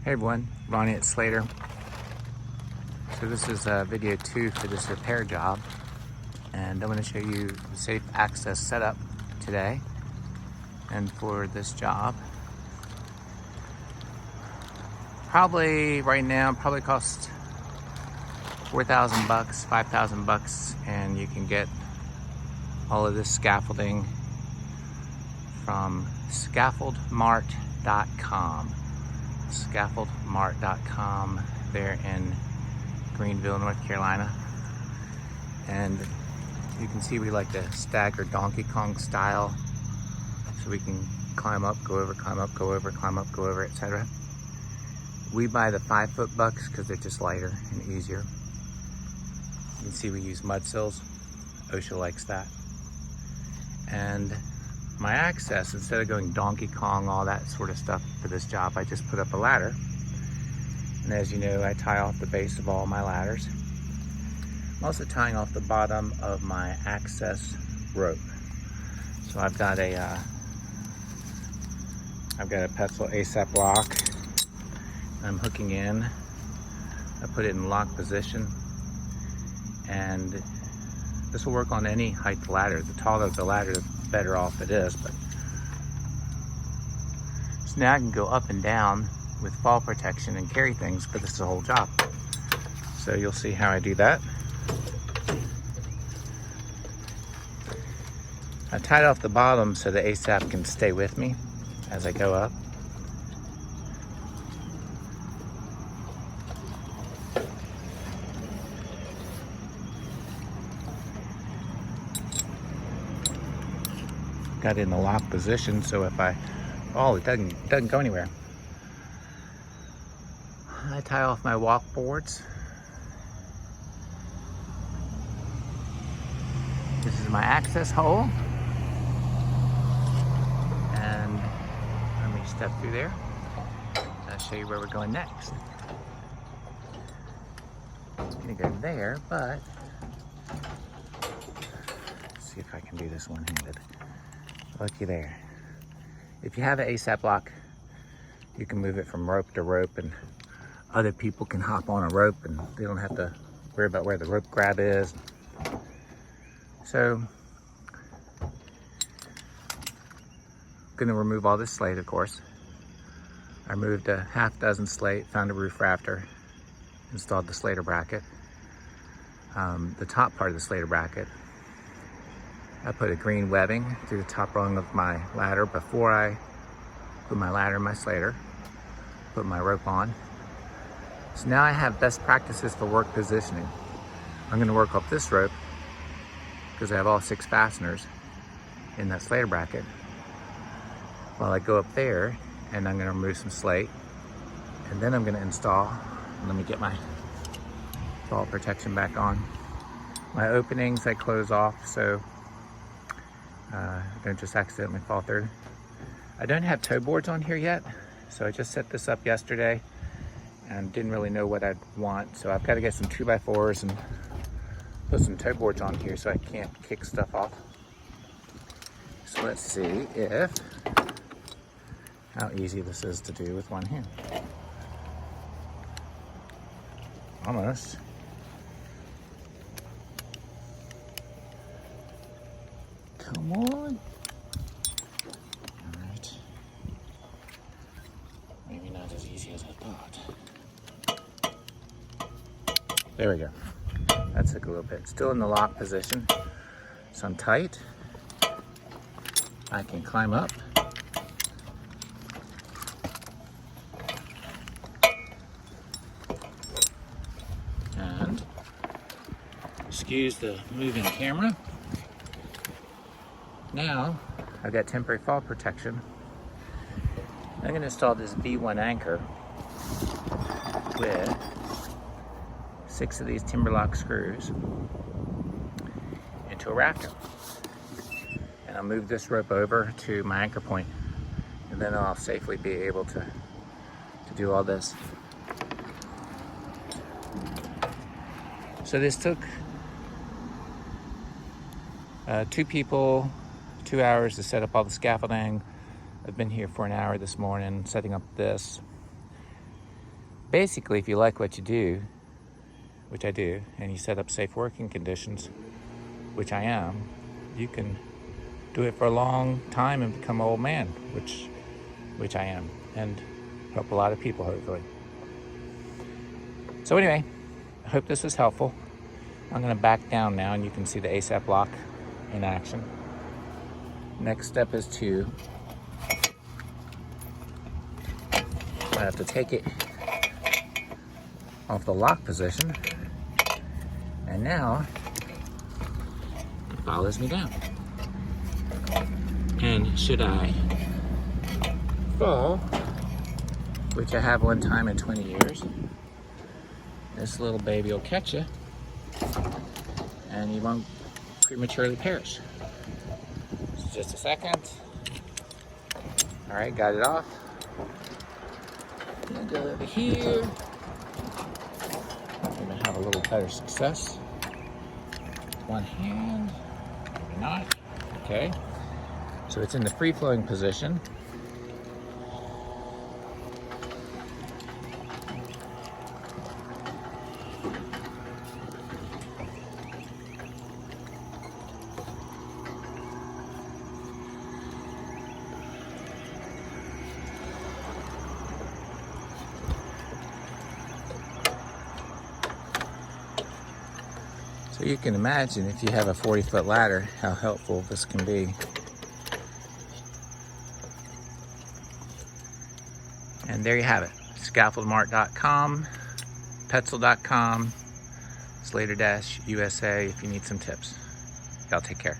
Hey everyone, Ronnie at Slater. So this is video 2 for this repair job, and I'm going to show you the safe access setup today. And for this job, probably right now costs $4,000, $5,000, and you can get all of this scaffolding from scaffoldmart.com. Scaffoldmart.com there in Greenville, North Carolina. And you can see we like to stagger Donkey Kong style, so we can climb up, go over, climb up, go over, climb up, go over, etc. We buy the 5-foot bucks because they're just lighter and easier. You can see we use mud sills. OSHA likes that. And my access, instead of going Donkey Kong, all that sort of stuff for this job, I just put up a ladder. And as you know, I tie off the base of all my ladders. I'm also tying off the bottom of my access rope. So I've got a pencil ASAP lock. I'm hooking in. I put it in lock position, and this will work on any height ladder. The taller the ladder, the better off it is. But so now I can go up and down with fall protection and carry things for this whole job. So you'll see how I do that. I tied off the bottom so the ASAP can stay with me as I go up. Got it in the lock position, so if I fall, it doesn't go anywhere. I tie off my walk boards. This is my access hole. And let me step through there. I'll show you where we're going next. I'm gonna go there, but let's see if I can do this one-handed. Looky there. If you have an ASAP lock, you can move it from rope to rope, and other people can hop on a rope and they don't have to worry about where the rope grab is. So I'm gonna remove all this slate, of course. I removed a half dozen slate, found a roof rafter, installed the Slater bracket. The top part of the Slater bracket, I put a green webbing through the top rung of my ladder before I put my ladder in my Slater, put my rope on. So now I have best practices for work positioning. I'm gonna work up this rope because I have all 6 fasteners in that Slater bracket. While I go up there, and I'm gonna remove some slate, and then I'm gonna install, let me get my fall protection back on. My openings I close off so don't just accidentally fall through. I don't have toe boards on here yet, so I just set this up yesterday and didn't really know what I'd want. So I've got to get some 2x4s and put some toe boards on here so I can't kick stuff off. So let's see how easy this is to do with one hand. Almost. Come on. All right. Maybe not as easy as I thought. There we go. That took a little bit. Still in the lock position, so I'm tight. I can climb up. And excuse the moving camera. Now, I've got temporary fall protection. I'm going to install this B1 anchor with 6 of these timber lock screws into a rafter. And I'll move this rope over to my anchor point, and then I'll safely be able to do all this. So this took 2 people, 2 hours to set up all the scaffolding. I've been here for an hour this morning setting up this. basically, if you like what you do, which I do, and you set up safe working conditions, which I am, you can do it for a long time and become an old man, which I am, and help a lot of people, hopefully. So anyway, I hope this was helpful. I'm gonna back down now, and you can see the ASAP lock in action. Next step is I have to take it off the lock position, and now it follows me down. And should I fall, which I have one time in 20 years, this little baby will catch you and you won't prematurely perish. So just a second. All right, got it off. Gonna go over here. I'm gonna have a little better success. One hand, maybe not. Okay. So it's in the free-flowing position. So you can imagine, if you have a 40-foot ladder, how helpful this can be. And there you have it. Scaffoldmart.com, Petzl.com, SLATOR-USA if you need some tips. Y'all take care.